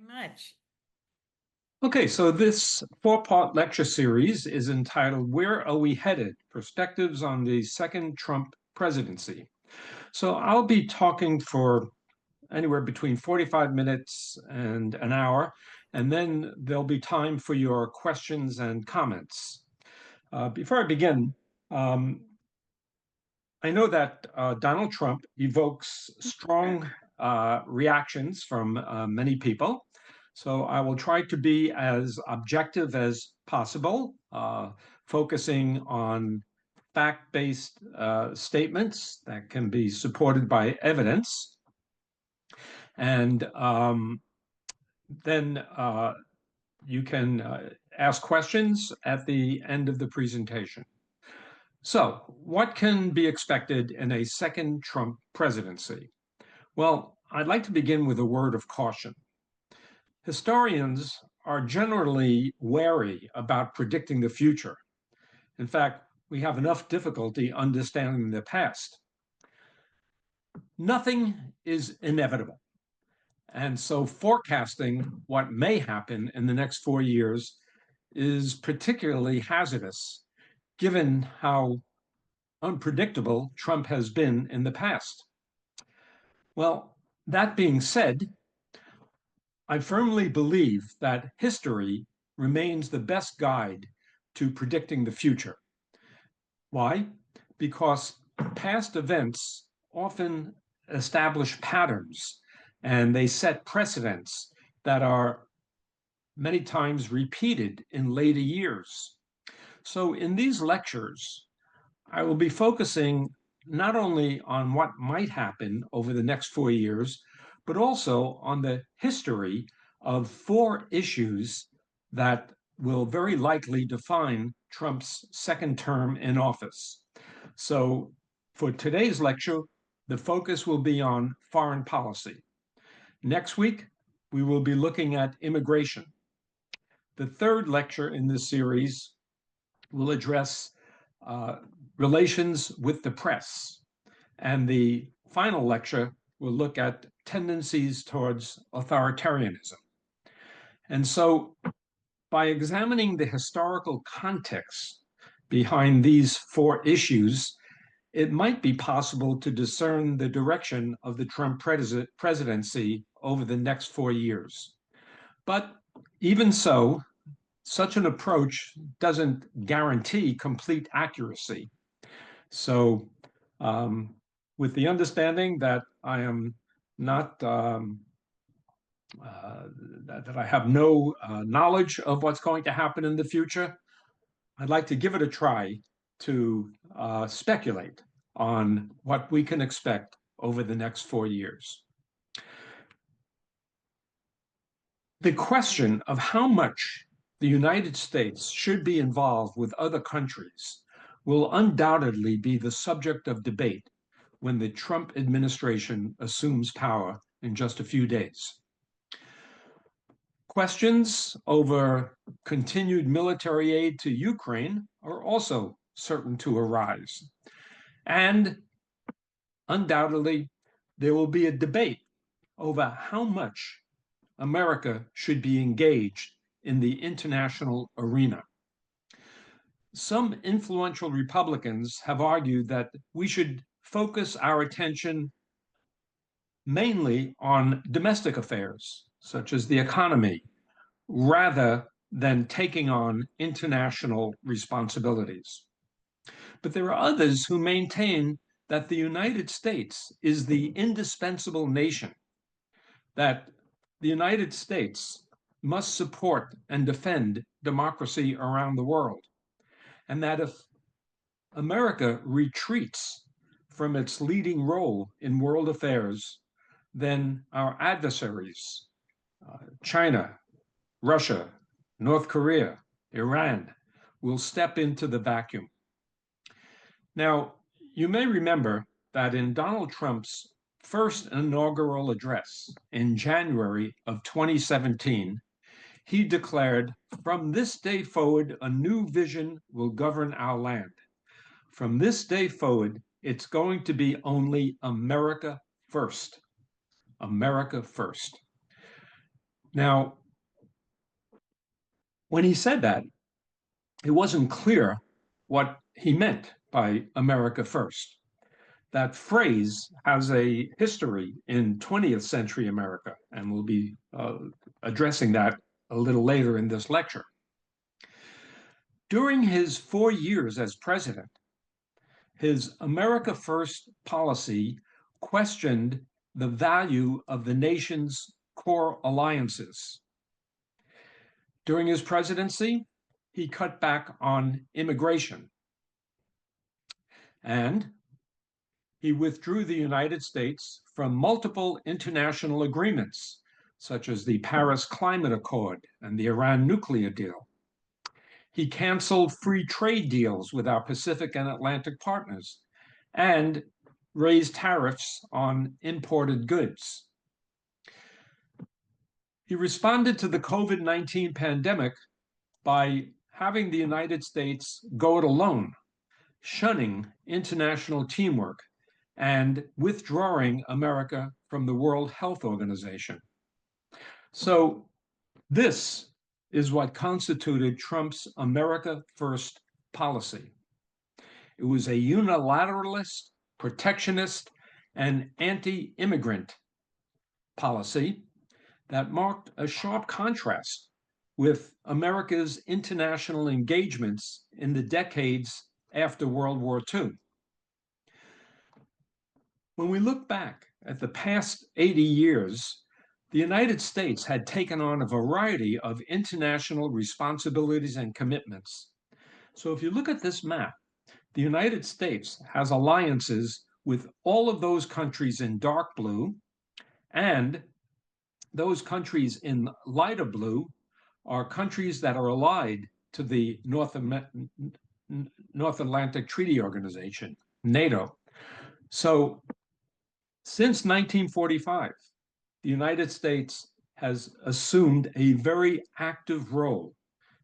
Much. Okay, so this four-part lecture series is entitled Where Are We Headed? Perspectives on the Second Trump Presidency. So I'll be talking for anywhere between 45 minutes and an hour, and then there'll be time for your questions and comments. Before I begin, I know that Donald Trump evokes strong reactions from many people. So I will try to be as objective as possible, focusing on fact-based statements that can be supported by evidence. And then you can ask questions at the end of the presentation. So, what can be expected in a second Trump presidency? Well, I'd like to begin with a word of caution. Historians are generally wary about predicting the future. In fact, we have enough difficulty understanding the past. Nothing is inevitable. And so forecasting what may happen in the next 4 years is particularly hazardous, given how unpredictable Trump has been in the past. Well, that being said, I firmly believe that history remains the best guide to predicting the future. Why? Because past events often establish patterns and they set precedents that are many times repeated in later years. So in these lectures, I will be focusing not only on what might happen over the next 4 years, but also on the history of 4 issues that will very likely define Trump's second term in office. So for today's lecture, the focus will be on foreign policy. Next week, we will be looking at immigration. The third lecture in this series will address relations with the press. And the final lecture will look at tendencies towards authoritarianism. And so by examining the historical context behind these 4 issues, it might be possible to discern the direction of the Trump presidency over the next 4 years. But even so, such an approach doesn't guarantee complete accuracy. So with the understanding that I am not, that I have no knowledge of what's going to happen in the future, I'd like to give it a try to speculate on what we can expect over the next 4 years. The question of how much the United States should be involved with other countries will undoubtedly be the subject of debate when the Trump administration assumes power in just a few days. Questions over continued military aid to Ukraine are also certain to arise. And undoubtedly, there will be a debate over how much America should be engaged in the international arena. Some influential Republicans have argued that we should focus our attention mainly on domestic affairs, such as the economy, rather than taking on international responsibilities. But there are others who maintain that the United States is the indispensable nation, that the United States must support and defend democracy around the world, and that if America retreats from its leading role in world affairs, then our adversaries, China, Russia, North Korea, Iran, will step into the vacuum. Now, you may remember that in Donald Trump's first inaugural address in January of 2017, he declared, "From this day forward, a new vision will govern our land. From this day forward, it's going to be only America first. America first." Now, when he said that, it wasn't clear what he meant by America First. That phrase has a history in 20th century America, and we'll be addressing that a little later in this lecture. During his 4 years as president, his America First policy questioned the value of the nation's core alliances. During his presidency, he cut back on immigration, and he withdrew the United States from multiple international agreements, such as the Paris Climate Accord and the Iran nuclear deal. He canceled free trade deals with our Pacific and Atlantic partners and raised tariffs on imported goods. He responded to the COVID-19 pandemic by having the United States go it alone, shunning international teamwork and withdrawing America from the World Health Organization. So this is what constituted Trump's America First policy. It was a unilateralist, protectionist, and anti-immigrant policy that marked a sharp contrast with America's international engagements in the decades after World War II. When we look back at the past 80 years, the United States had taken on a variety of international responsibilities and commitments. So if you look at this map, the United States has alliances with all of those countries in dark blue, and those countries in lighter blue are countries that are allied to the North Atlantic Treaty Organization, NATO. So since 1945, the United States has assumed a very active role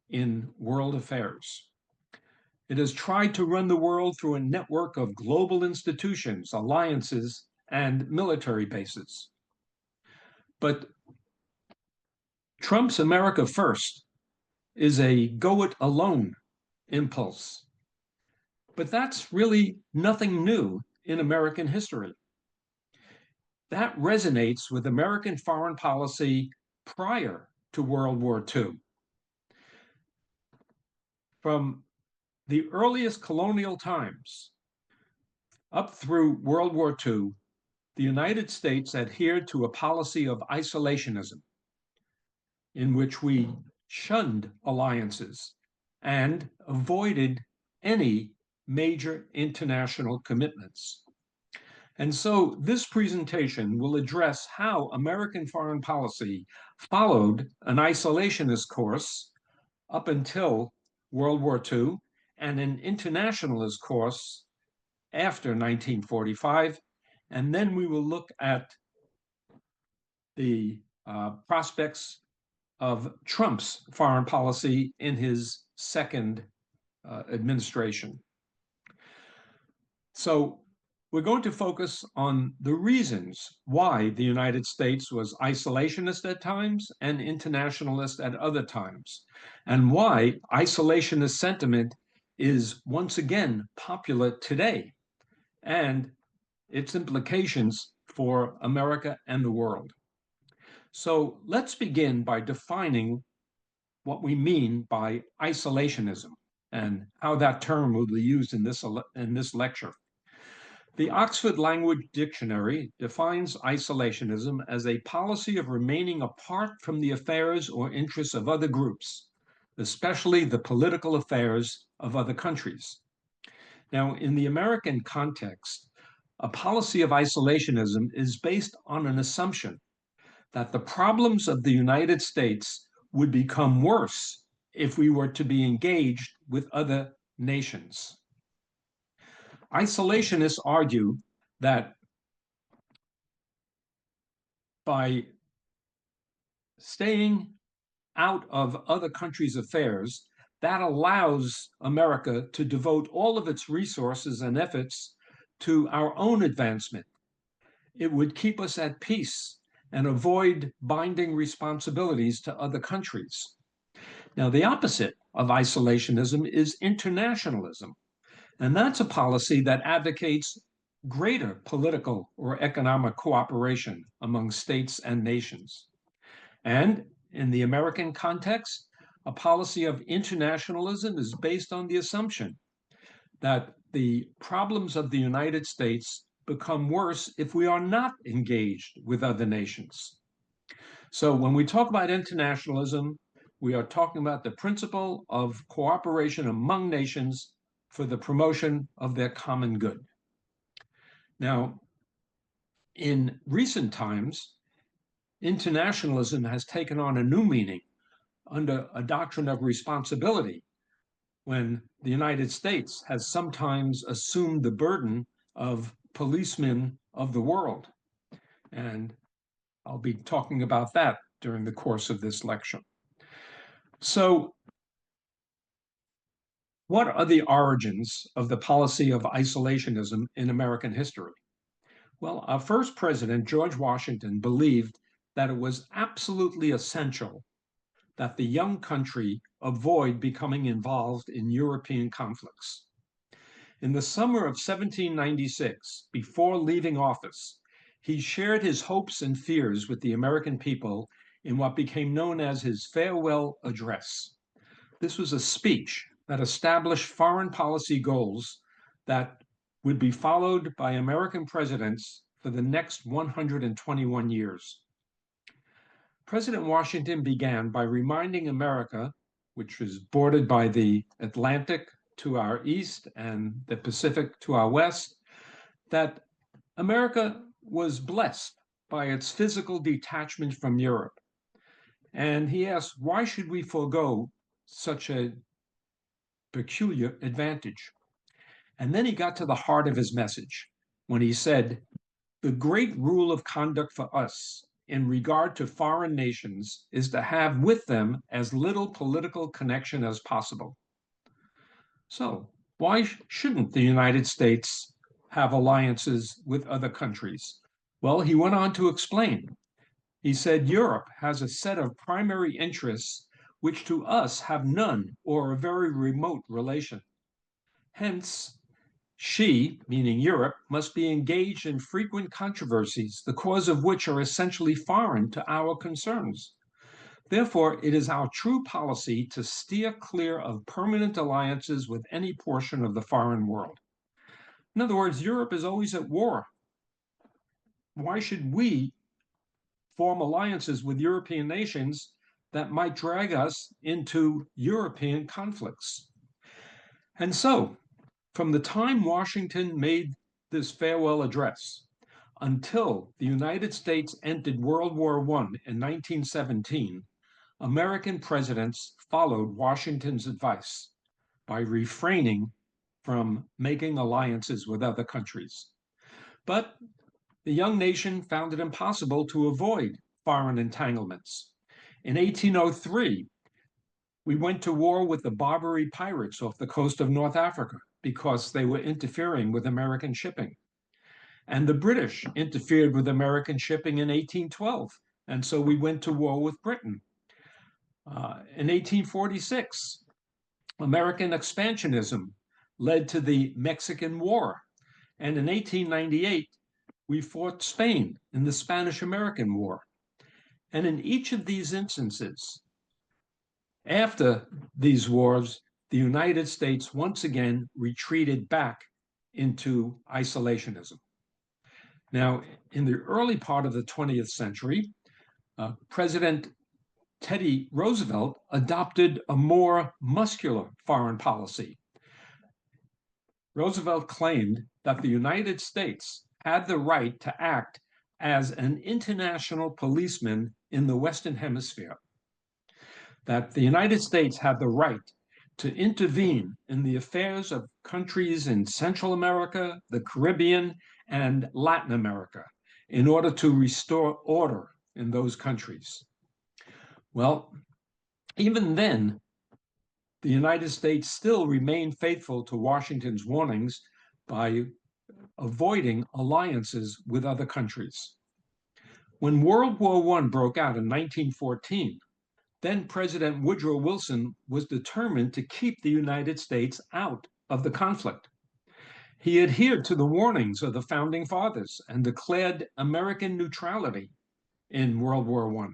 in world affairs. It has tried to run the world through a network of global institutions, alliances, and military bases. But Trump's America First is a go-it-alone impulse. But that's really nothing new in American history. That resonates with American foreign policy prior to World War II. From the earliest colonial times up through World War II, the United States adhered to a policy of isolationism in which we shunned alliances and avoided any major international commitments. And so this presentation will address how American foreign policy followed an isolationist course up until World War II and an internationalist course after 1945. And then we will look at the prospects of Trump's foreign policy in his second administration. So we're going to focus on the reasons why the United States was isolationist at times and internationalist at other times, and why isolationist sentiment is once again popular today, and its implications for America and the world. So let's begin by defining what we mean by isolationism and how that term will be used in this lecture. The Oxford Language Dictionary defines isolationism as a policy of remaining apart from the affairs or interests of other groups, especially the political affairs of other countries. Now, in the American context, a policy of isolationism is based on an assumption that the problems of the United States would become worse if we were to be engaged with other nations. Isolationists argue that by staying out of other countries' affairs, that allows America to devote all of its resources and efforts to our own advancement. It would keep us at peace and avoid binding responsibilities to other countries. Now, the opposite of isolationism is internationalism, and that's a policy that advocates greater political or economic cooperation among states and nations. And in the American context, a policy of internationalism is based on the assumption that the problems of the United States become worse if we are not engaged with other nations. So when we talk about internationalism, we are talking about the principle of cooperation among nations for the promotion of their common good. Now, in recent times, internationalism has taken on a new meaning under a doctrine of responsibility when the United States has sometimes assumed the burden of policemen of the world. And I'll be talking about that during the course of this lecture. So, what are the origins of the policy of isolationism in American history? Well, our first president, George Washington, believed that it was absolutely essential that the young country avoid becoming involved in European conflicts. In the summer of 1796, before leaving office, he shared his hopes and fears with the American people in what became known as his farewell address. This was a speech that established foreign policy goals that would be followed by American presidents for the next 121 years. President Washington began by reminding America, which was bordered by the Atlantic to our east and the Pacific to our west, that America was blessed by its physical detachment from Europe. And he asked, why should we forego such a peculiar advantage? And then he got to the heart of his message when he said, the great rule of conduct for us in regard to foreign nations is to have with them as little political connection as possible. So, why shouldn't the United States have alliances with other countries? Well, he went on to explain. He said Europe has a set of primary interests which to us have none or a very remote relation. Hence, she, meaning Europe, must be engaged in frequent controversies, the cause of which are essentially foreign to our concerns. Therefore, it is our true policy to steer clear of permanent alliances with any portion of the foreign world. In other words, Europe is always at war. Why should we form alliances with European nations that might drag us into European conflicts? And so, from the time Washington made this farewell address until the United States entered World War I in 1917, American presidents followed Washington's advice by refraining from making alliances with other countries. But the young nation found it impossible to avoid foreign entanglements. In 1803, we went to war with the Barbary pirates off the coast of North Africa because they were interfering with American shipping. And the British interfered with American shipping in 1812. And so we went to war with Britain. In 1846, American expansionism led to the Mexican War. And in 1898, we fought Spain in the Spanish-American War. And in each of these instances, after these wars, the United States once again retreated back into isolationism. Now, in the early part of the 20th century, President Teddy Roosevelt adopted a more muscular foreign policy. Roosevelt claimed that the United States had the right to act as an international policeman in the Western Hemisphere, that the United States had the right to intervene in the affairs of countries in Central America, the Caribbean, and Latin America in order to restore order in those countries. Well, even then, the United States still remained faithful to Washington's warnings by avoiding alliances with other countries. When World War I broke out in 1914, then President Woodrow Wilson was determined to keep the United States out of the conflict. He adhered to the warnings of the founding fathers and declared American neutrality in World War I.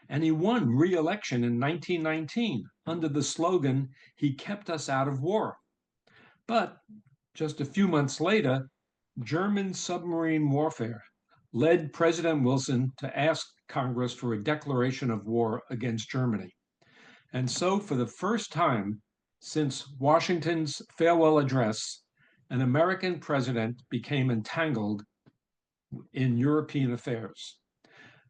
And he won re-election in 1919 under the slogan, "He kept us out of war." But just a few months later, German submarine warfare led President Wilson to ask Congress for a declaration of war against Germany. And so, for the first time since Washington's farewell address, an American president became entangled in European affairs.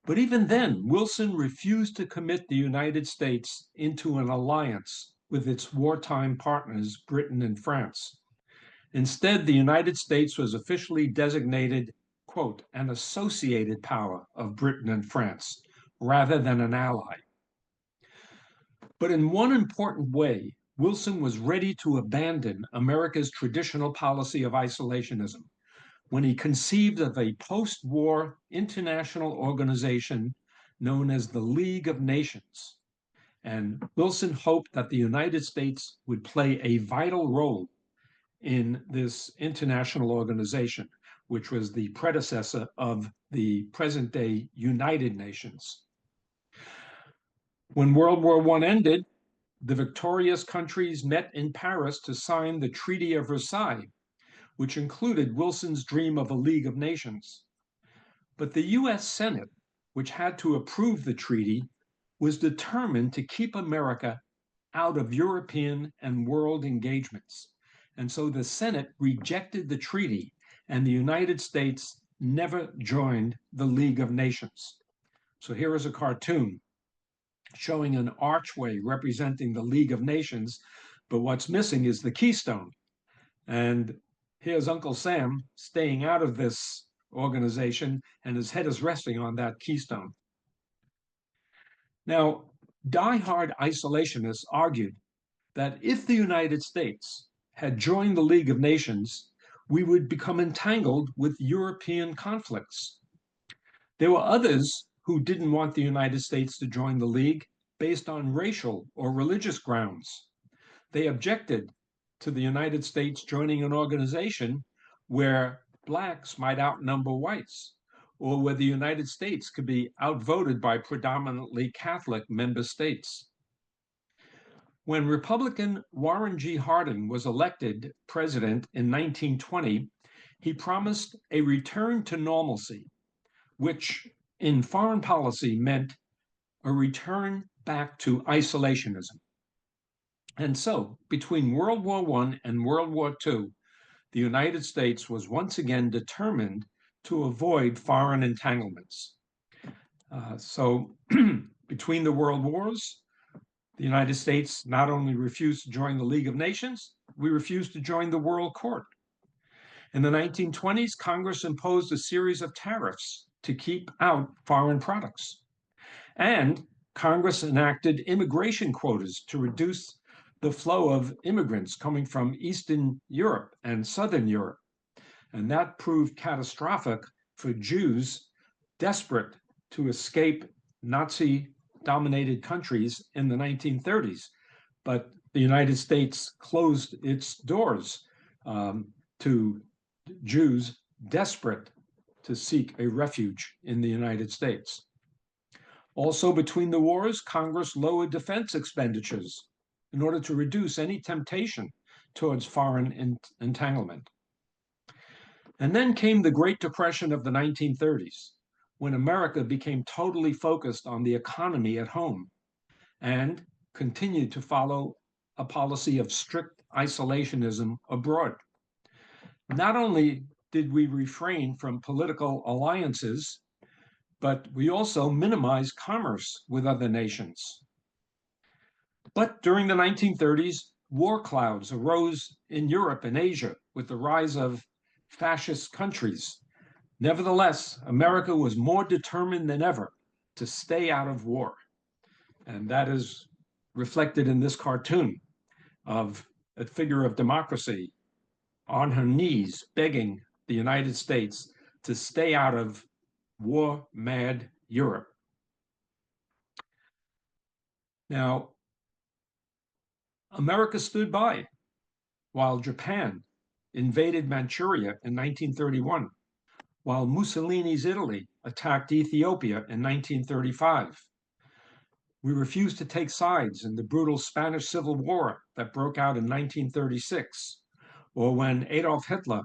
But even then, Wilson refused to commit the United States into an alliance with its wartime partners, Britain and France. Instead, the United States was officially designated, quote, an associated power of Britain and France, rather than an ally. But in one important way, Wilson was ready to abandon America's traditional policy of isolationism when he conceived of a post-war international organization known as the League of Nations. And Wilson hoped that the United States would play a vital role in this international organization, which was the predecessor of the present-day United Nations. When World War I ended, the victorious countries met in Paris to sign the Treaty of Versailles, which included Wilson's dream of a League of Nations. But the US Senate, which had to approve the treaty, was determined to keep America out of European and world engagements. And so the Senate rejected the treaty, and the United States never joined the League of Nations. So here is a cartoon showing an archway representing the League of Nations, but what's missing is the keystone. And here's Uncle Sam staying out of this organization, and his head is resting on that keystone. Now, die-hard isolationists argued that if the United States had joined the League of Nations, we would become entangled with European conflicts. There were others who didn't want the United States to join the League based on racial or religious grounds. They objected to the United States joining an organization where blacks might outnumber whites, or where the United States could be outvoted by predominantly Catholic member states. When Republican Warren G. Harding was elected president in 1920, he promised a return to normalcy, which in foreign policy meant a return back to isolationism. And so, between World War I and World War II, the United States was once again determined to avoid foreign entanglements. So, between the world wars, the United States not only refused to join the League of Nations, we refused to join the World Court. In the 1920s, Congress imposed a series of tariffs to keep out foreign products. And Congress enacted immigration quotas to reduce the flow of immigrants coming from Eastern Europe and Southern Europe. And that proved catastrophic for Jews desperate to escape Nazi-dominated countries in the 1930s. But the United States closed its doors to Jews desperate to seek a refuge in the United States. Also, between the wars, Congress lowered defense expenditures in order to reduce any temptation towards foreign entanglement. And then came the Great Depression of the 1930s, when America became totally focused on the economy at home and continued to follow a policy of strict isolationism abroad. Not only did we refrain from political alliances, but we also minimized commerce with other nations. But during the 1930s, war clouds arose in Europe and Asia with the rise of fascist countries. Nevertheless, America was more determined than ever to stay out of war. And that is reflected in this cartoon of a figure of democracy on her knees begging the United States to stay out of war-mad Europe. Now, America stood by while Japan invaded Manchuria in 1931, while Mussolini's Italy attacked Ethiopia in 1935. We refused to take sides in the brutal Spanish Civil War that broke out in 1936, or when Adolf Hitler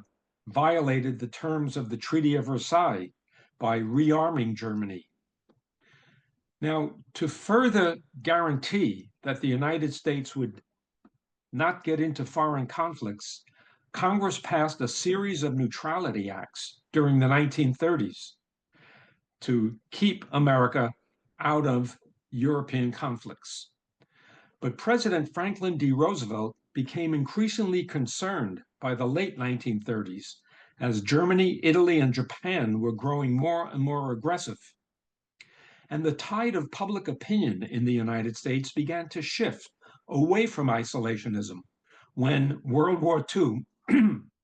violated the terms of the Treaty of Versailles by rearming Germany. Now, to further guarantee that the United States would not get into foreign conflicts, Congress passed a series of neutrality acts during the 1930s to keep America out of European conflicts. But President Franklin D. Roosevelt became increasingly concerned by the late 1930s as Germany, Italy, and Japan were growing more and more aggressive. And the tide of public opinion in the United States began to shift away from isolationism when World War II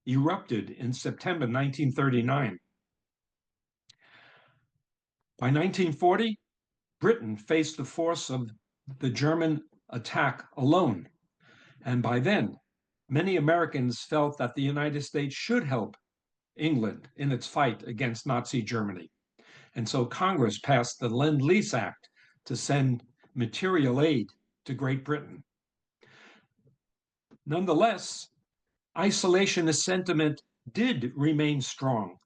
erupted in September 1939. By 1940, Britain faced the force of the German attack alone. And by then, many Americans felt that the United States should help England in its fight against Nazi Germany. And so Congress passed the Lend-Lease Act to send material aid to Great Britain. Nonetheless, isolationist sentiment did remain strong.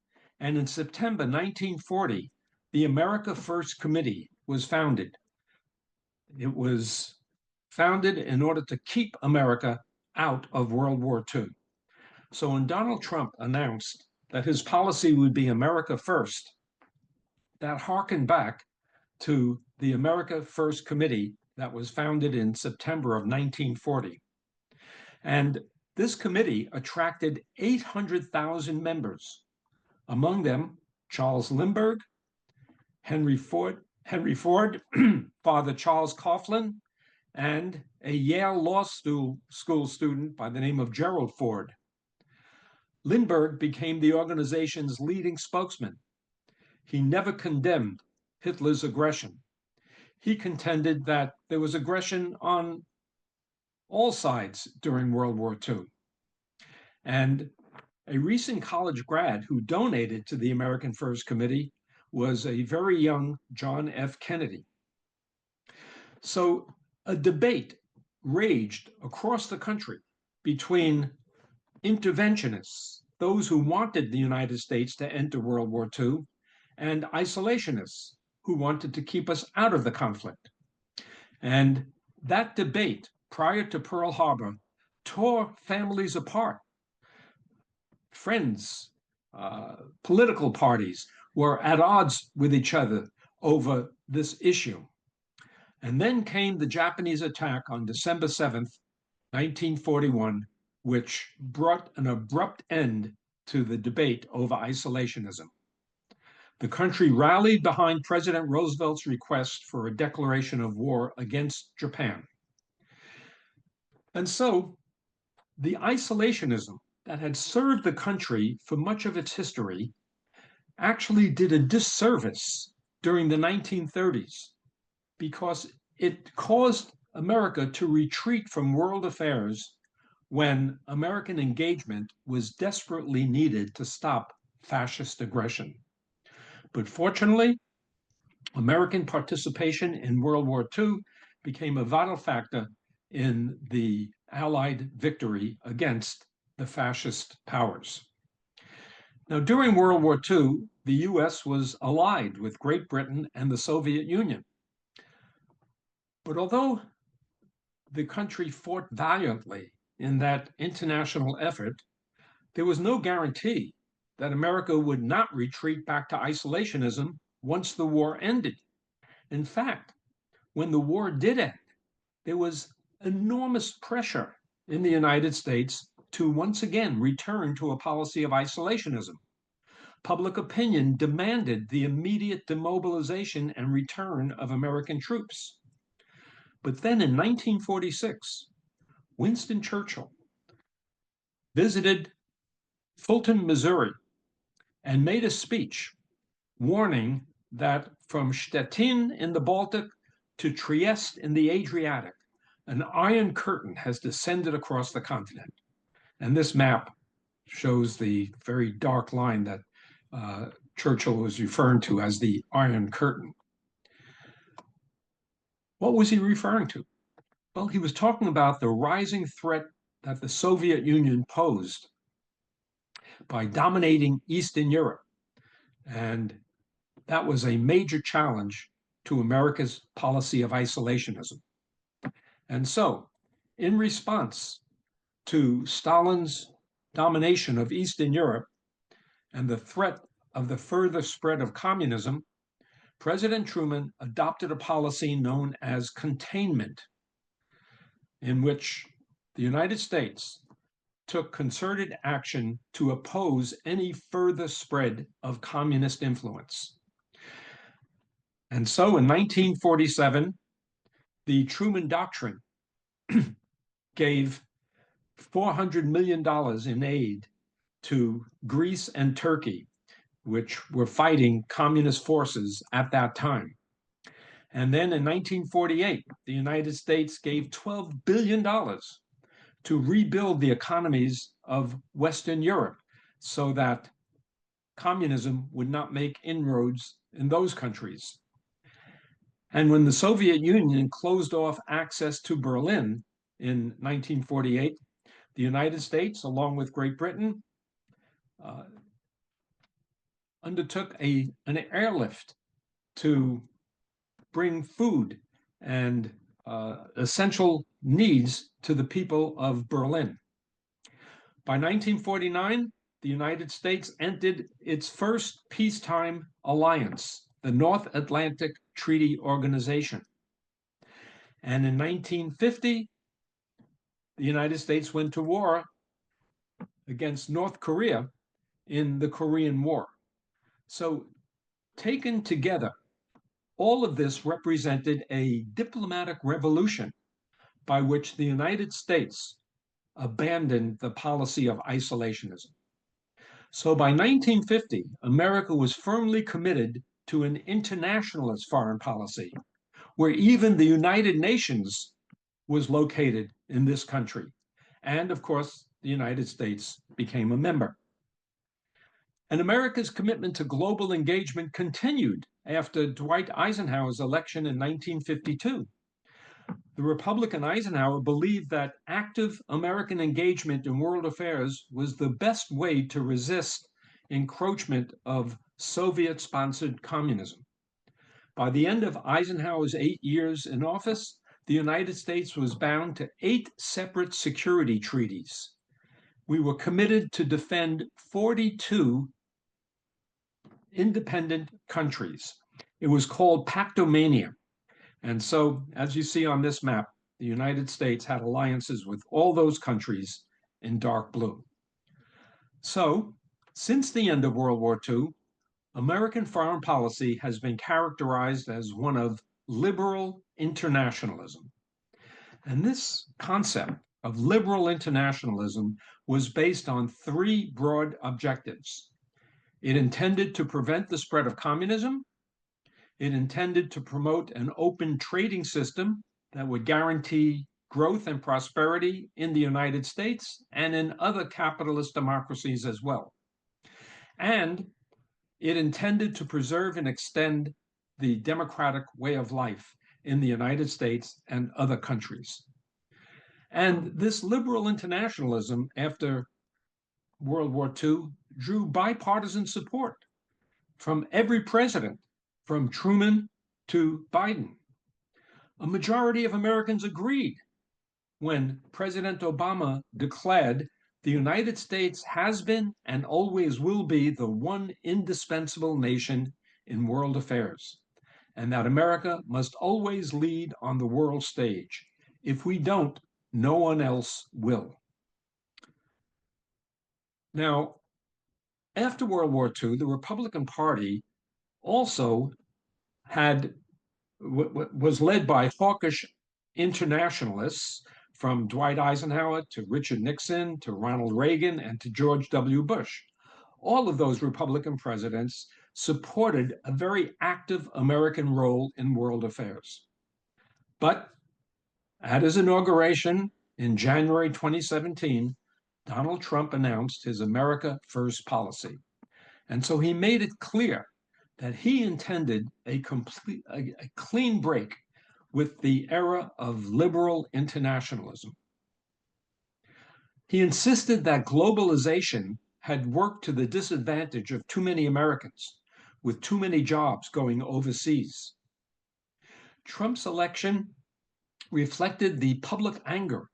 And in September 1940, the America First Committee was founded. It was founded in order to keep America out of World War II. So when Donald Trump announced that his policy would be America First, that harkened back to the America First Committee that was founded in September of 1940. And this committee attracted 800,000 members, among them Charles Lindbergh, Henry Ford, Father Charles Coughlin, and a Yale Law School student by the name of Gerald Ford. Lindbergh became the organization's leading spokesman. He never condemned Hitler's aggression. He contended that there was aggression on all sides during World War II. And a recent college grad who donated to the American First Committee was a very young John F. Kennedy. So a debate raged across the country between interventionists, those who wanted the United States to enter World War II, and isolationists who wanted to keep us out of the conflict. And that debate prior to Pearl Harbor tore families apart. Friends, political parties were at odds with each other over this issue. And then came the Japanese attack on December 7th, 1941, which brought an abrupt end to the debate over isolationism. The country rallied behind President Roosevelt's request for a declaration of war against Japan. And so the isolationism that had served the country for much of its history actually did a disservice during the 1930s because it caused America to retreat from world affairs when American engagement was desperately needed to stop fascist aggression. But fortunately, American participation in World War II became a vital factor in the Allied victory against the fascist powers. Now, during World War II, the US was allied with Great Britain and the Soviet Union. But although the country fought valiantly in that international effort, there was no guarantee that America would not retreat back to isolationism once the war ended. In fact, when the war did end, there was enormous pressure in the United States to once again return to a policy of isolationism. Public opinion demanded the immediate demobilization and return of American troops. But then in 1946, Winston Churchill visited Fulton, Missouri, and made a speech warning that from Stettin in the Baltic to Trieste in the Adriatic, an iron curtain has descended across the continent. And this map shows the very dark line that Churchill was referring to as the Iron Curtain. What was he referring to? Well, he was talking about the rising threat that the Soviet Union posed by dominating Eastern Europe. And that was a major challenge to America's policy of isolationism. And so, in response to Stalin's domination of Eastern Europe and the threat of the further spread of communism, President Truman adopted a policy known as containment, in which the United States took concerted action to oppose any further spread of communist influence. And so in 1947, the Truman Doctrine gave $400 million in aid to Greece and Turkey, which were fighting communist forces at that time. And then in 1948, the United States gave $12 billion to rebuild the economies of Western Europe so that communism would not make inroads in those countries. And when the Soviet Union closed off access to Berlin in 1948, the United States, along with Great Britain, undertook an airlift to bring food and essential needs to the people of Berlin. By 1949, the United States entered its first peacetime alliance, the North Atlantic Treaty Organization. And in 1950, the United States went to war against North Korea in the Korean War. So, taken together, all of this represented a diplomatic revolution by which the United States abandoned the policy of isolationism. So by 1950, America was firmly committed to an internationalist foreign policy, where even the United Nations was located in this country. And of course, the United States became a member. And America's commitment to global engagement continued after Dwight Eisenhower's election in 1952. The Republican Eisenhower believed that active American engagement in world affairs was the best way to resist encroachment of Soviet-sponsored communism. By the end of Eisenhower's 8 years in office, the United States was bound to 8 separate security treaties. We were committed to defend 42 independent countries. It was called Pactomania. And so, as you see on this map, the United States had alliances with all those countries in dark blue. So, since the end of World War II, American foreign policy has been characterized as one of liberal internationalism. And this concept of liberal internationalism was based on 3 broad objectives. It intended to prevent the spread of communism. It intended to promote an open trading system that would guarantee growth and prosperity in the United States and in other capitalist democracies as well. And it intended to preserve and extend the democratic way of life in the United States and other countries. And this liberal internationalism after World War II drew bipartisan support from every president, from Truman to Biden. A majority of Americans agreed when President Obama declared the United States has been and always will be the one indispensable nation in world affairs, and that America must always lead on the world stage. If we don't, no one else will. Now, after World War II, the Republican Party also was led by hawkish internationalists, from Dwight Eisenhower to Richard Nixon to Ronald Reagan and to George W. Bush. All of those Republican presidents supported a very active American role in world affairs. But at his inauguration in January 2017, Donald Trump announced his America First policy. And so he made it clear that he intended a clean break with the era of liberal internationalism. He insisted that globalization had worked to the disadvantage of too many Americans, with too many jobs going overseas. Trump's election reflected the public anger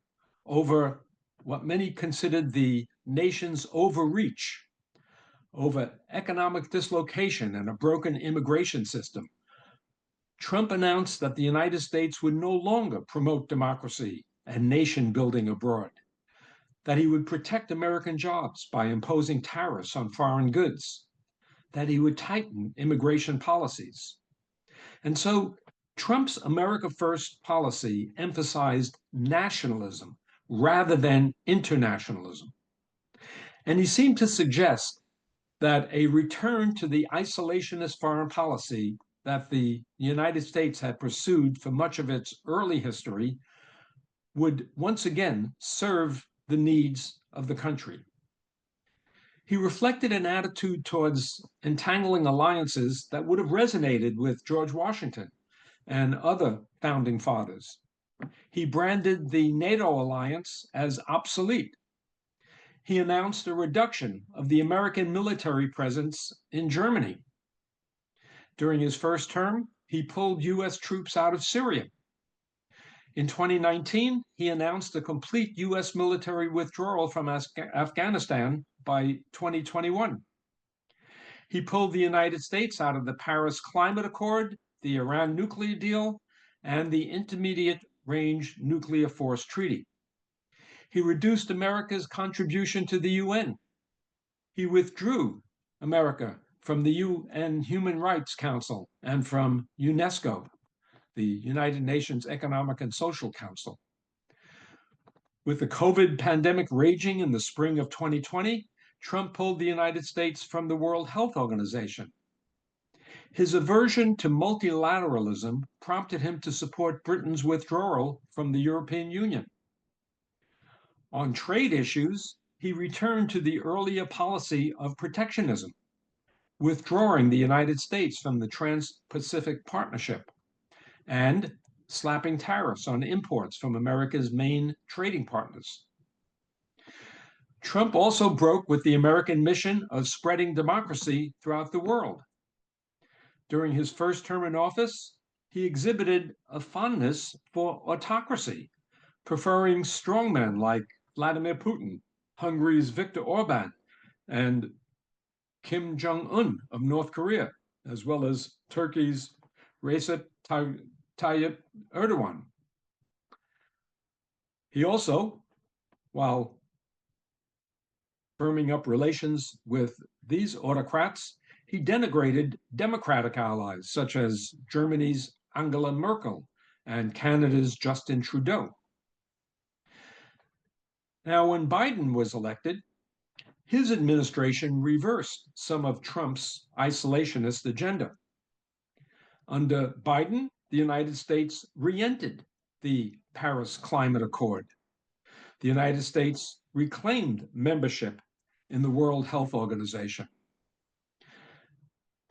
over what many considered the nation's overreach, over economic dislocation and a broken immigration system. Trump announced that the United States would no longer promote democracy and nation building abroad, that he would protect American jobs by imposing tariffs on foreign goods, that he would tighten immigration policies. And so Trump's America First policy emphasized nationalism rather than internationalism. And he seemed to suggest that a return to the isolationist foreign policy that the United States had pursued for much of its early history would once again serve the needs of the country. He reflected an attitude towards entangling alliances that would have resonated with George Washington and other founding fathers. He branded the NATO alliance as obsolete. He announced a reduction of the American military presence in Germany. During his first term, he pulled U.S. troops out of Syria. In 2019, he announced a complete U.S. military withdrawal from Afghanistan by 2021. He pulled the United States out of the Paris Climate Accord, the Iran nuclear deal, and the Intermediate Range Nuclear Force Treaty. He reduced America's contribution to the UN. He withdrew America from the UN Human Rights Council and from UNESCO, the United Nations Economic and Social Council. With the COVID pandemic raging in the spring of 2020, Trump pulled the United States from the World Health Organization. His aversion to multilateralism prompted him to support Britain's withdrawal from the European Union. On trade issues, he returned to the earlier policy of protectionism, withdrawing the United States from the Trans-Pacific Partnership and slapping tariffs on imports from America's main trading partners. Trump also broke with the American mission of spreading democracy throughout the world. During his first term in office, he exhibited a fondness for autocracy, preferring strongmen like Vladimir Putin, Hungary's Viktor Orban, and Kim Jong-un of North Korea, as well as Turkey's Recep Tayyip Erdogan. He also, while firming up relations with these autocrats, he denigrated democratic allies such as Germany's Angela Merkel and Canada's Justin Trudeau. Now, when Biden was elected, his administration reversed some of Trump's isolationist agenda. Under Biden, the United States re-entered the Paris Climate Accord. The United States reclaimed membership in the World Health Organization.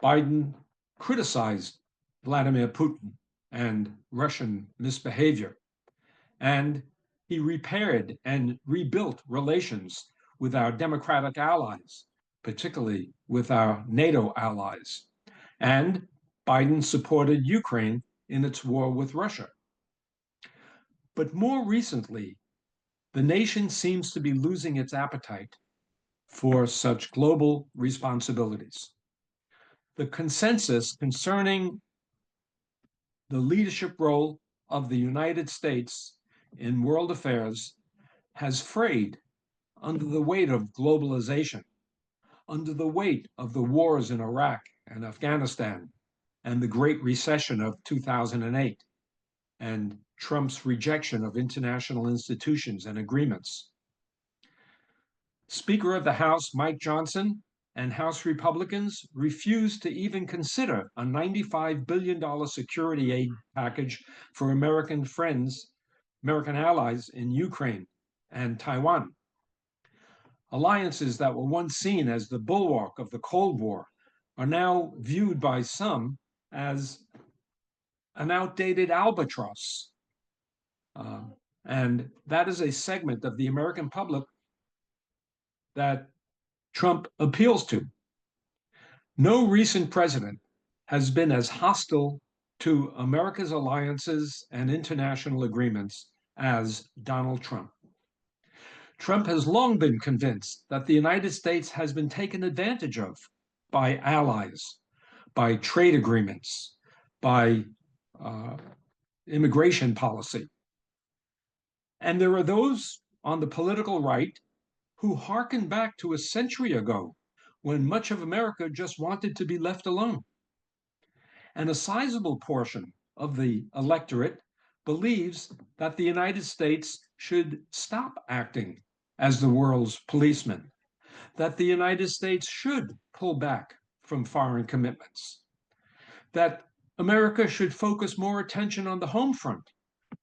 Biden criticized Vladimir Putin and Russian misbehavior, and he repaired and rebuilt relations with our democratic allies, particularly with our NATO allies. And Biden supported Ukraine in its war with Russia. But more recently, the nation seems to be losing its appetite for such global responsibilities. The consensus concerning the leadership role of the United States in world affairs has frayed under the weight of globalization, under the weight of the wars in Iraq and Afghanistan, and the Great Recession of 2008, and Trump's rejection of international institutions and agreements. Speaker of the House Mike Johnson and House Republicans refused to even consider a $95 billion security aid package for American friends, American allies in Ukraine and Taiwan. Alliances that were once seen as the bulwark of the Cold War are now viewed by some as an outdated albatross. And that is a segment of the American public that Trump appeals to. No recent president has been as hostile to America's alliances and international agreements as Donald Trump. Trump has long been convinced that the United States has been taken advantage of by allies, by trade agreements, by immigration policy. And there are those on the political right who hearken back to a century ago when much of America just wanted to be left alone. And a sizable portion of the electorate believes that the United States should stop acting as the world's policeman, that the United States should pull back from foreign commitments, that America should focus more attention on the home front,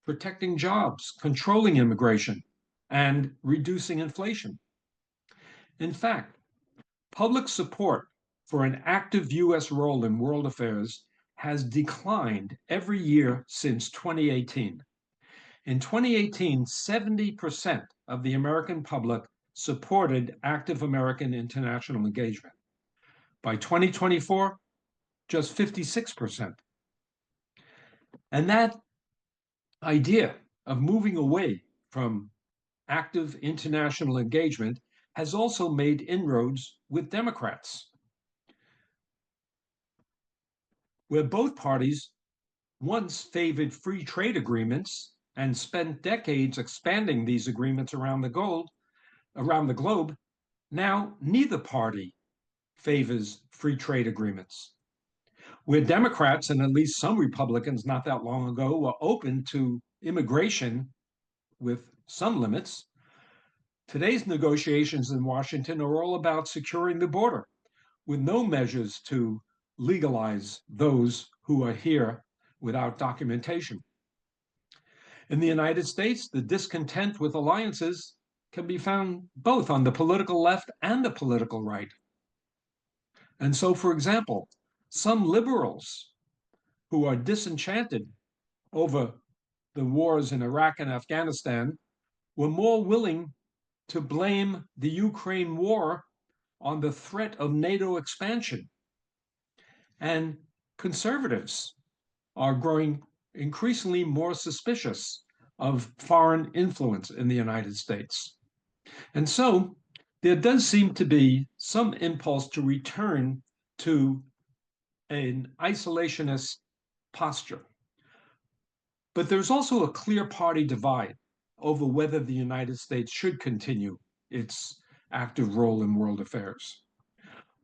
protecting jobs, controlling immigration, and reducing inflation. In fact, public support for an active U.S. role in world affairs has declined every year since 2018. In 2018, 70% of the American public supported active American international engagement. By 2024, just 56%. And that idea of moving away from active international engagement has also made inroads with Democrats, where both parties once favored free trade agreements and spent decades expanding these agreements around the globe. Now neither party favors free trade agreements. Where Democrats and at least some Republicans not that long ago were open to immigration with some limits, today's negotiations in Washington are all about securing the border with no measures to legalize those who are here without documentation. In the United States, the discontent with alliances can be found both on the political left and the political right. And so, for example, some liberals who are disenchanted over the wars in Iraq and Afghanistan were more willing to blame the Ukraine war on the threat of NATO expansion. And conservatives are growing increasingly more suspicious of foreign influence in the United States. And so there does seem to be some impulse to return to an isolationist posture. But there's also a clear party divide over whether the United States should continue its active role in world affairs.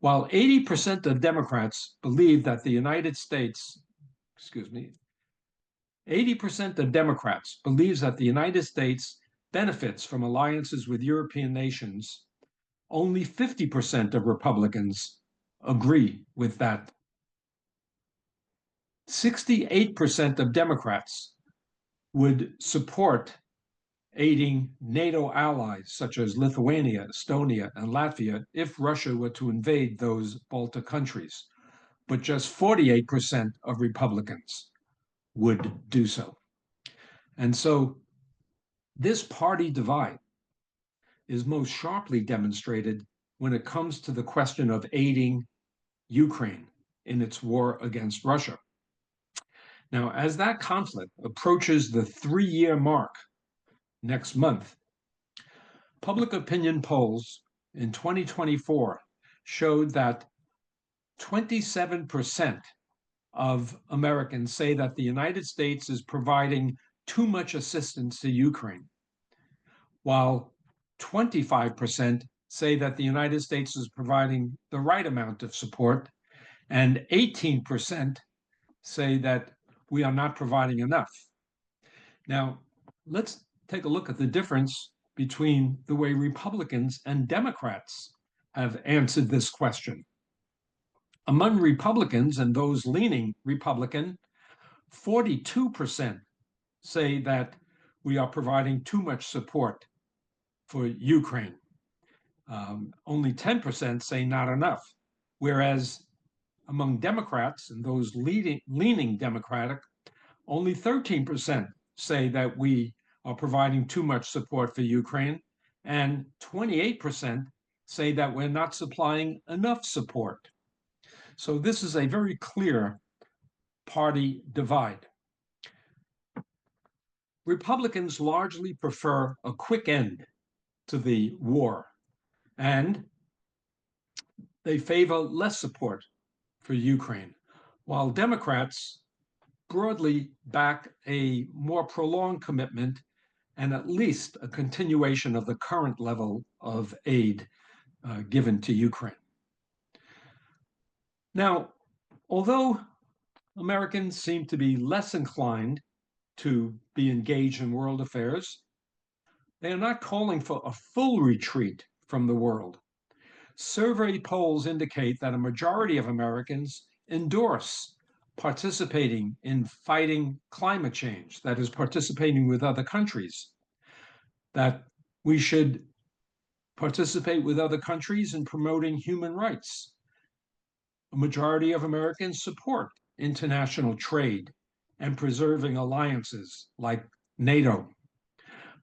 While 80% of Democrats believe that the United States, 80% of Democrats believes that the United States benefits from alliances with European nations. Only 50% of Republicans agree with that. 68% of Democrats would support aiding NATO allies such as Lithuania, Estonia, and Latvia if Russia were to invade those Baltic countries. But just 48% of Republicans would do so. And so this party divide is most sharply demonstrated when it comes to the question of aiding Ukraine in its war against Russia. Now, as that conflict approaches the 3-year mark next month, public opinion polls in 2024 showed that 27% of Americans say that the United States is providing too much assistance to Ukraine, while 25% say that the United States is providing the right amount of support, and 18% say that we are not providing enough. Now, let's take a look at the difference between the way Republicans and Democrats have answered this question. Among Republicans and those leaning Republican, 42% say that we are providing too much support for Ukraine. Only 10% say not enough, whereas among Democrats and those leaning Democratic, only 13% say that we are providing too much support for Ukraine, and 28% say that we're not supplying enough support. So this is a very clear party divide. Republicans largely prefer a quick end to the war, and they favor less support for Ukraine, while Democrats broadly back a more prolonged commitment and at least a continuation of the current level of aid given to Ukraine. Now, although Americans seem to be less inclined to be engaged in world affairs, they are not calling for a full retreat from the world. Survey polls indicate that a majority of Americans endorse participating in fighting climate change, that is, participating with other countries, that we should participate with other countries in promoting human rights. A majority of Americans support international trade and preserving alliances like NATO.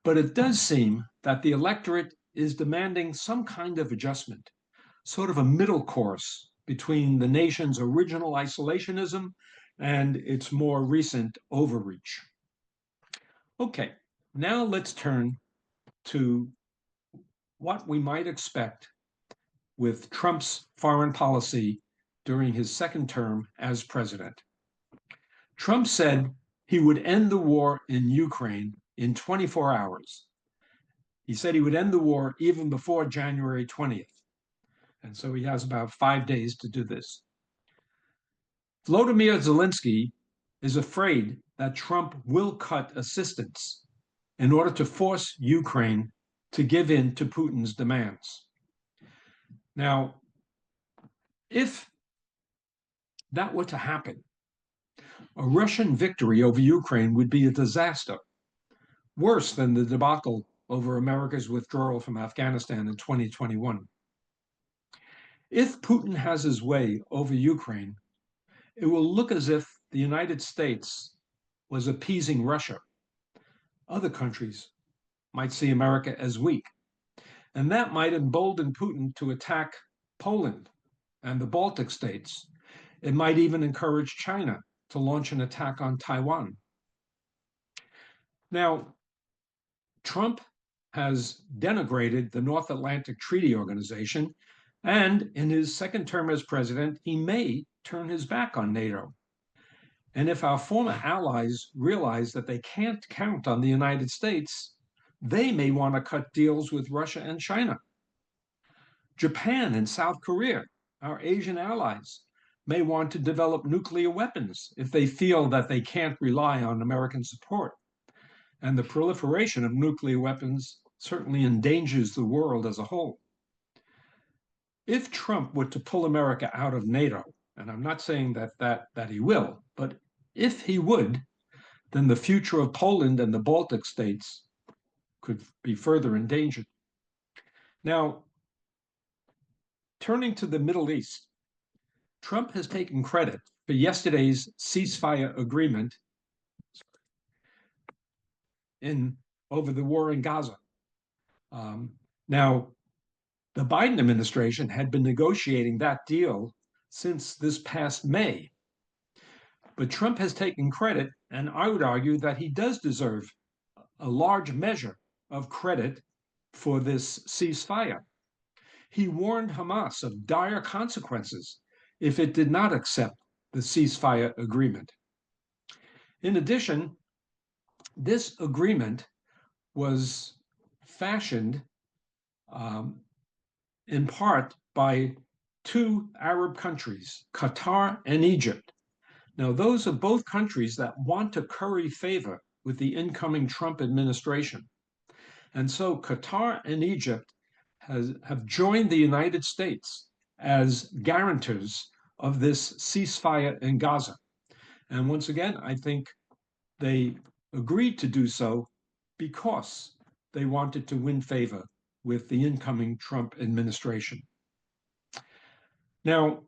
But it does seem that the electorate is demanding some kind of adjustment, sort of a middle course between the nation's original isolationism and its more recent overreach. Okay, now let's turn to what we might expect with Trump's foreign policy during his second term as president. Trump said he would end the war in Ukraine in 24 hours. He said he would end the war even before January 20th. And so he has about 5 days to do this. Volodymyr Zelensky is afraid that Trump will cut assistance in order to force Ukraine to give in to Putin's demands. Now, if that were to happen, a Russian victory over Ukraine would be a disaster, worse than the debacle over America's withdrawal from Afghanistan in 2021. If Putin has his way over Ukraine, it will look as if the United States was appeasing Russia. Other countries might see America as weak, and that might embolden Putin to attack Poland and the Baltic states. It might even encourage China to launch an attack on Taiwan. Now, Trump has denigrated the North Atlantic Treaty Organization, and in his second term as president, he may turn his back on NATO. And if our former allies realize that they can't count on the United States, they may want to cut deals with Russia and China. Japan and South Korea, our Asian allies, may want to develop nuclear weapons if they feel that they can't rely on American support. And the proliferation of nuclear weapons certainly endangers the world as a whole. If Trump were to pull America out of NATO, and I'm not saying that he will, but if he would, then the future of Poland and the Baltic states could be further endangered. Now, turning to the Middle East, Trump has taken credit for yesterday's ceasefire agreement over the war in Gaza. Now, the Biden administration had been negotiating that deal since this past May. But Trump has taken credit, and I would argue that he does deserve a large measure of credit for this ceasefire. He warned Hamas of dire consequences if it did not accept the ceasefire agreement. In addition, this agreement was fashioned in part by two Arab countries, Qatar and Egypt. Now, those are both countries that want to curry favor with the incoming Trump administration. And so Qatar and Egypt have joined the United States as guarantors of this ceasefire in Gaza. And once again, I think they agreed to do so because they wanted to win favor with the incoming Trump administration. Now,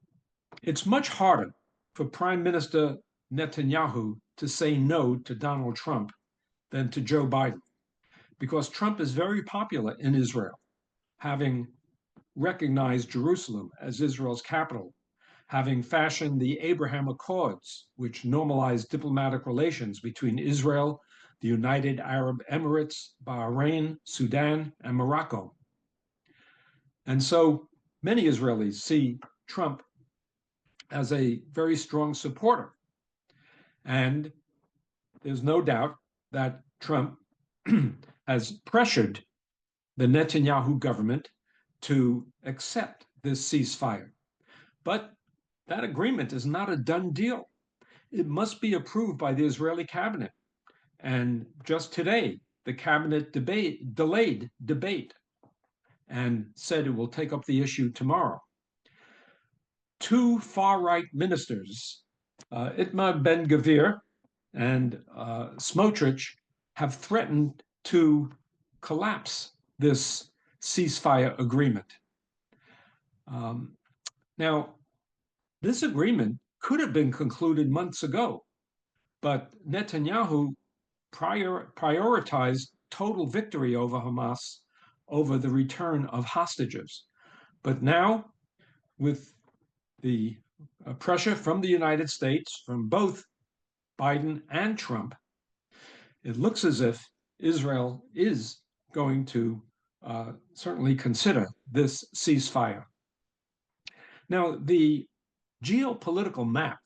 it's much harder for Prime Minister Netanyahu to say no to Donald Trump than to Joe Biden, because Trump is very popular in Israel, having recognized Jerusalem as Israel's capital, having fashioned the Abraham Accords, which normalized diplomatic relations between Israel, the United Arab Emirates, Bahrain, Sudan, and Morocco. And so many Israelis see Trump as a very strong supporter. And there's no doubt that Trump has pressured the Netanyahu government to accept this ceasefire. But that agreement is not a done deal. It must be approved by the Israeli cabinet. And just today, the cabinet delayed debate and said it will take up the issue tomorrow. Two far-right ministers, Itamar Ben-Gvir and Smotrich, have threatened to collapse this ceasefire agreement. Now, this agreement could have been concluded months ago, but Netanyahu prioritized total victory over Hamas over the return of hostages. But now, with the pressure from the United States, from both Biden and Trump, it looks as if Israel is going to certainly consider this ceasefire. Now, the geopolitical map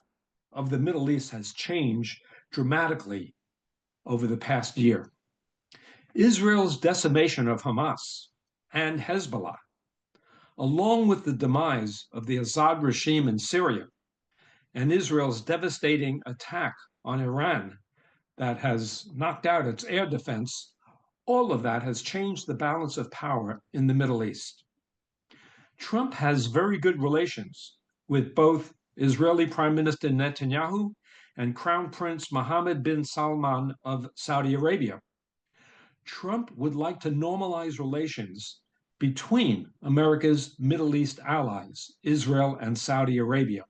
of the Middle East has changed dramatically over the past year. Israel's decimation of Hamas and Hezbollah, along with the demise of the Assad regime in Syria and Israel's devastating attack on Iran that has knocked out its air defense, all of that has changed the balance of power in the Middle East. Trump has very good relations with both Israeli Prime Minister Netanyahu and Crown Prince Mohammed bin Salman of Saudi Arabia. Trump would like to normalize relations between America's Middle East allies, Israel and Saudi Arabia.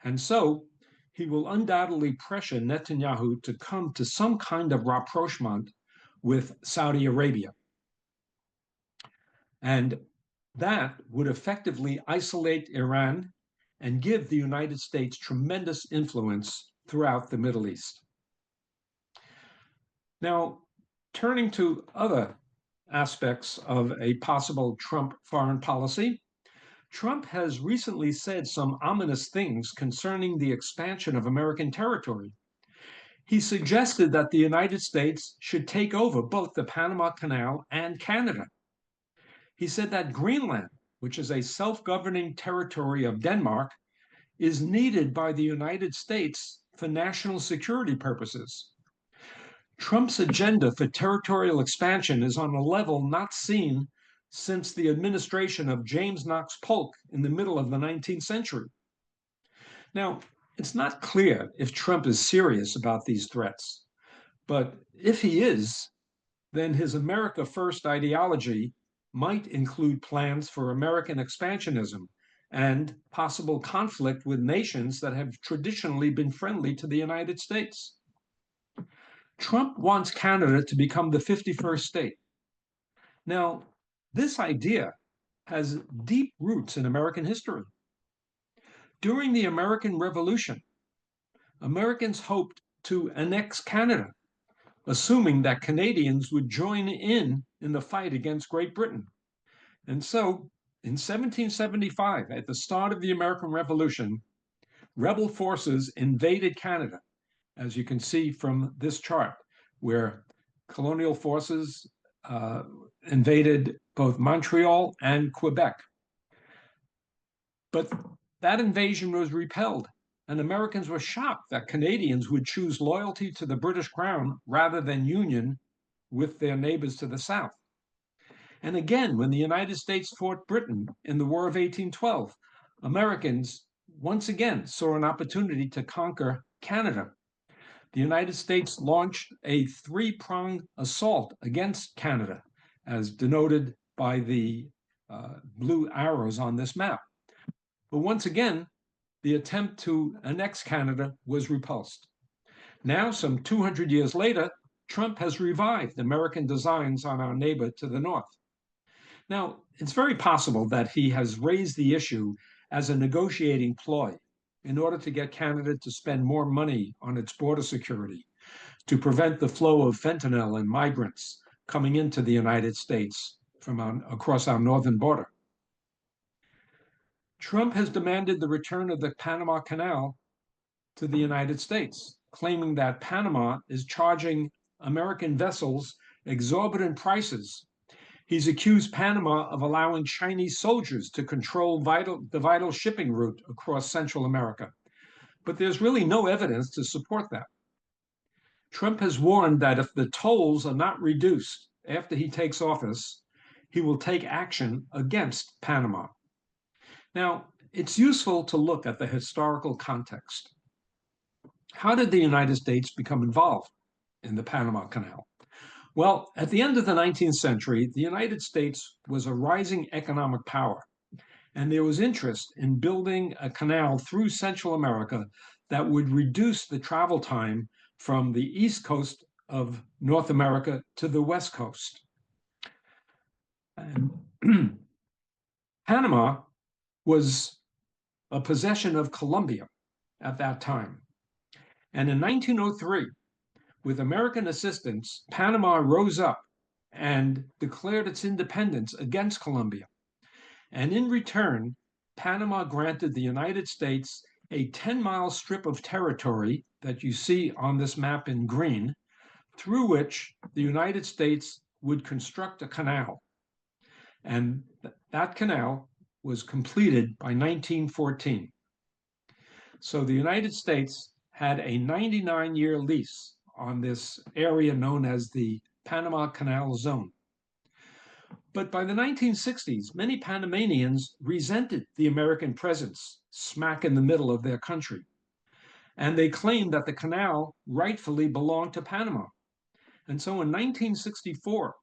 And so he will undoubtedly pressure Netanyahu to come to some kind of rapprochement with Saudi Arabia. And that would effectively isolate Iran and give the United States tremendous influence throughout the Middle East. Now, turning to other aspects of a possible Trump foreign policy, Trump has recently said some ominous things concerning the expansion of American territory. He suggested that the United States should take over both the Panama Canal and Canada. He said that Greenland, which is a self-governing territory of Denmark, is needed by the United States for national security purposes. Trump's agenda for territorial expansion is on a level not seen since the administration of James Knox Polk in the middle of the 19th century. Now, it's not clear if Trump is serious about these threats, but if he is, then his America First ideology might include plans for American expansionism and possible conflict with nations that have traditionally been friendly to the United States. Trump wants Canada to become the 51st state. Now, this idea has deep roots in American history. During the American Revolution, Americans hoped to annex Canada, assuming that Canadians would join in the fight against Great Britain. And so, in 1775, at the start of the American Revolution, rebel forces invaded Canada, as you can see from this chart, where colonial forces invaded both Montreal and Quebec. But that invasion was repelled, and Americans were shocked that Canadians would choose loyalty to the British Crown rather than union with their neighbors to the south. And again, when the United States fought Britain in the War of 1812, Americans once again saw an opportunity to conquer Canada. The United States launched a three-pronged assault against Canada, as denoted by the blue arrows on this map. But once again, the attempt to annex Canada was repulsed. Now, some 200 years later, Trump has revived American designs on our neighbor to the north. Now, it's very possible that he has raised the issue as a negotiating ploy in order to get Canada to spend more money on its border security, to prevent the flow of fentanyl and migrants coming into the United States from across our northern border. Trump has demanded the return of the Panama Canal to the United States, claiming that Panama is charging American vessels exorbitant prices. He's accused Panama of allowing Chinese soldiers to control the vital shipping route across Central America. But there's really no evidence to support that. Trump has warned that if the tolls are not reduced after he takes office, he will take action against Panama. Now, it's useful to look at the historical context. How did the United States become involved in the Panama Canal? Well, at the end of the 19th century, the United States was a rising economic power, and there was interest in building a canal through Central America that would reduce the travel time from the east coast of North America to the west coast. And Panama was a possession of Colombia at that time. And in 1903, with American assistance, Panama rose up and declared its independence against Colombia. And in return, Panama granted the United States a 10-mile strip of territory that you see on this map in green, through which the United States would construct a canal. And that canal was completed by 1914. So the United States had a 99-year lease on this area known as the Panama Canal Zone. But by the 1960s, many Panamanians resented the American presence smack in the middle of their country. And they claimed that the canal rightfully belonged to Panama. And so in 1964,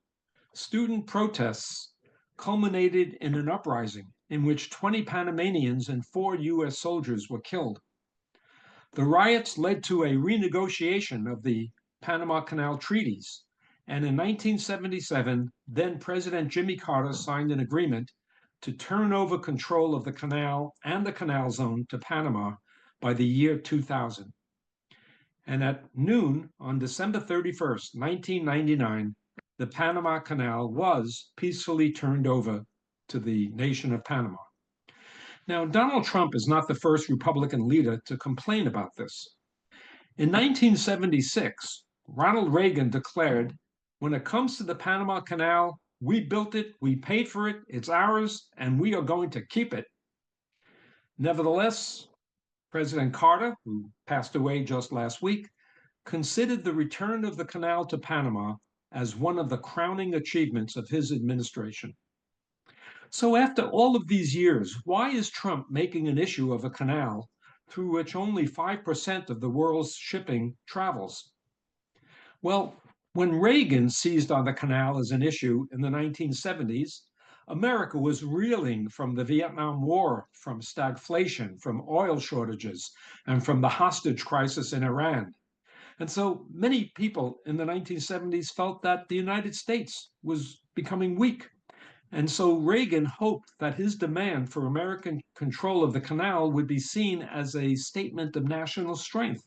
student protests culminated in an uprising in which 20 Panamanians and 4 US soldiers were killed. The riots led to a renegotiation of the Panama Canal treaties, and in 1977, then President Jimmy Carter signed an agreement to turn over control of the canal and the canal zone to Panama by the year 2000. And at noon on December 31st, 1999, the Panama Canal was peacefully turned over to the nation of Panama. Now, Donald Trump is not the first Republican leader to complain about this. In 1976, Ronald Reagan declared, when it comes to the Panama Canal, we built it, we paid for it, it's ours, and we are going to keep it. Nevertheless, President Carter, who passed away just last week, considered the return of the canal to Panama as one of the crowning achievements of his administration. So after all of these years, why is Trump making an issue of a canal through which only 5% of the world's shipping travels? Well, when Reagan seized on the canal as an issue in the 1970s, America was reeling from the Vietnam War, from stagflation, from oil shortages, and from the hostage crisis in Iran. And so many people in the 1970s felt that the United States was becoming weak. And so Reagan hoped that his demand for American control of the canal would be seen as a statement of national strength.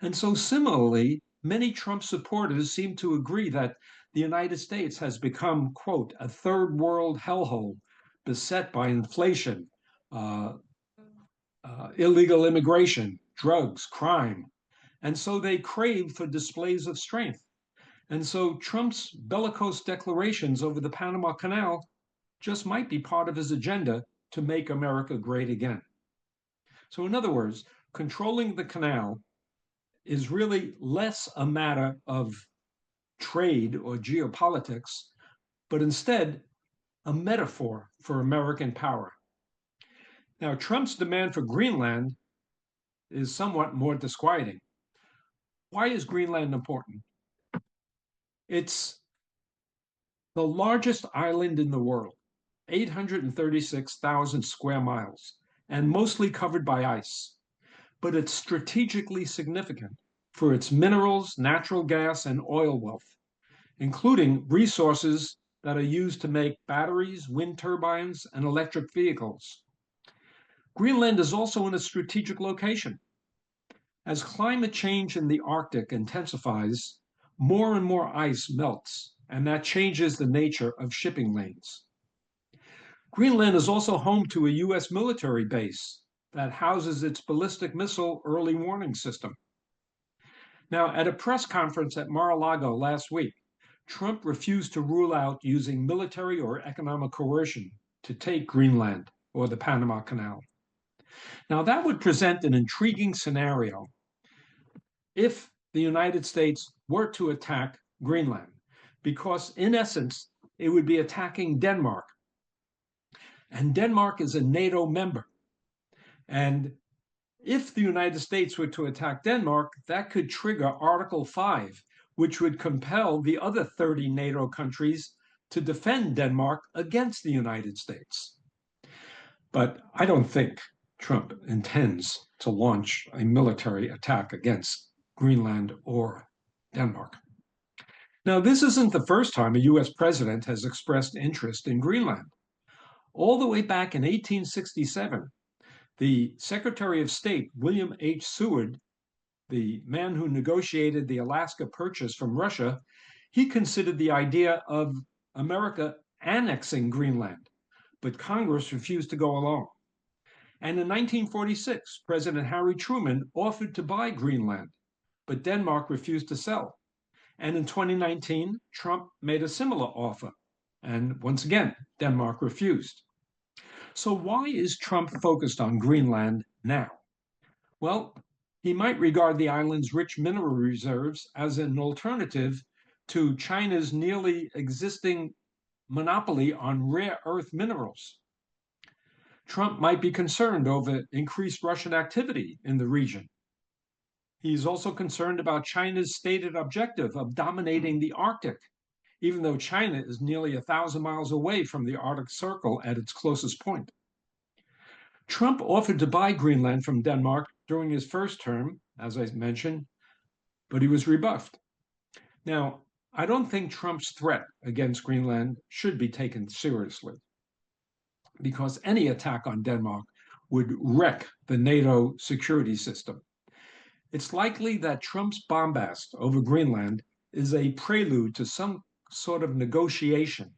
And so similarly, many Trump supporters seem to agree that the United States has become, quote, a third world hellhole beset by inflation, illegal immigration, drugs, crime. And so they crave for displays of strength. And so Trump's bellicose declarations over the Panama Canal just might be part of his agenda to make America great again. So in other words, controlling the canal is really less a matter of trade or geopolitics, but instead a metaphor for American power. Now, Trump's demand for Greenland is somewhat more disquieting. Why is Greenland important? It's the largest island in the world, 836,000 square miles, and mostly covered by ice. But it's strategically significant for its minerals, natural gas, and oil wealth, including resources that are used to make batteries, wind turbines, and electric vehicles. Greenland is also in a strategic location. As climate change in the Arctic intensifies, more and more ice melts, and that changes the nature of shipping lanes. Greenland is also home to a U.S. military base that houses its ballistic missile early warning system. Now, at a press conference at Mar-a-Lago last week, Trump refused to rule out using military or economic coercion to take Greenland or the Panama Canal. Now, that would present an intriguing scenario if the United States were to attack Greenland, because in essence, it would be attacking Denmark. And Denmark is a NATO member. And if the United States were to attack Denmark, that could trigger Article 5, which would compel the other 30 NATO countries to defend Denmark against the United States. But I don't think Trump intends to launch a military attack against Greenland or Denmark. Now, this isn't the first time a US president has expressed interest in Greenland. All the way back in 1867, the Secretary of State, William H. Seward, the man who negotiated the Alaska Purchase from Russia, he considered the idea of America annexing Greenland, but Congress refused to go along. And in 1946, President Harry Truman offered to buy Greenland, but Denmark refused to sell. And in 2019, Trump made a similar offer, and once again, Denmark refused. So why is Trump focused on Greenland now? Well, he might regard the island's rich mineral reserves as an alternative to China's nearly existing monopoly on rare earth minerals. Trump might be concerned over increased Russian activity in the region. He's also concerned about China's stated objective of dominating the Arctic, even though China is nearly 1,000 miles away from the Arctic Circle at its closest point. Trump offered to buy Greenland from Denmark during his first term, as I mentioned, but he was rebuffed. Now, I don't think Trump's threat against Greenland should be taken seriously, because any attack on Denmark would wreck the NATO security system. It's likely that Trump's bombast over Greenland is a prelude to some sort of negotiation,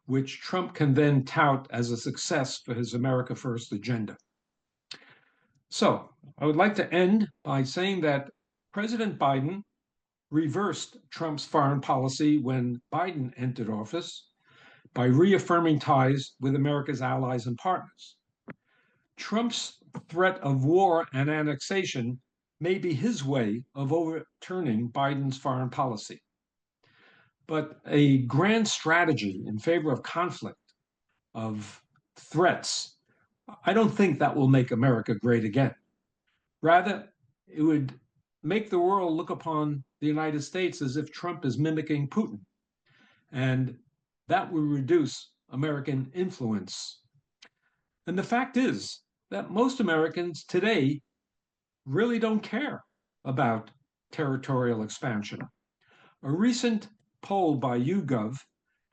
which Trump can then tout as a success for his America First agenda. So I would like to end by saying that President Biden reversed Trump's foreign policy when Biden entered office by reaffirming ties with America's allies and partners. Trump's threat of war and annexation may be his way of overturning Biden's foreign policy. But a grand strategy in favor of conflict, of threats, I don't think that will make America great again. Rather, it would make the world look upon the United States as if Trump is mimicking Putin. And that would reduce American influence. And the fact is that most Americans today really don't care about territorial expansion. A recent poll by YouGov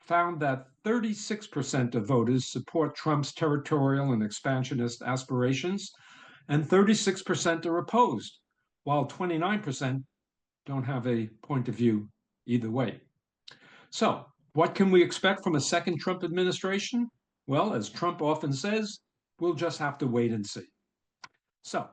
found that 36% of voters support Trump's territorial and expansionist aspirations, and 36% are opposed, while 29% don't have a point of view either way. So, what can we expect from a second Trump administration? Well, as Trump often says, we'll just have to wait and see. So,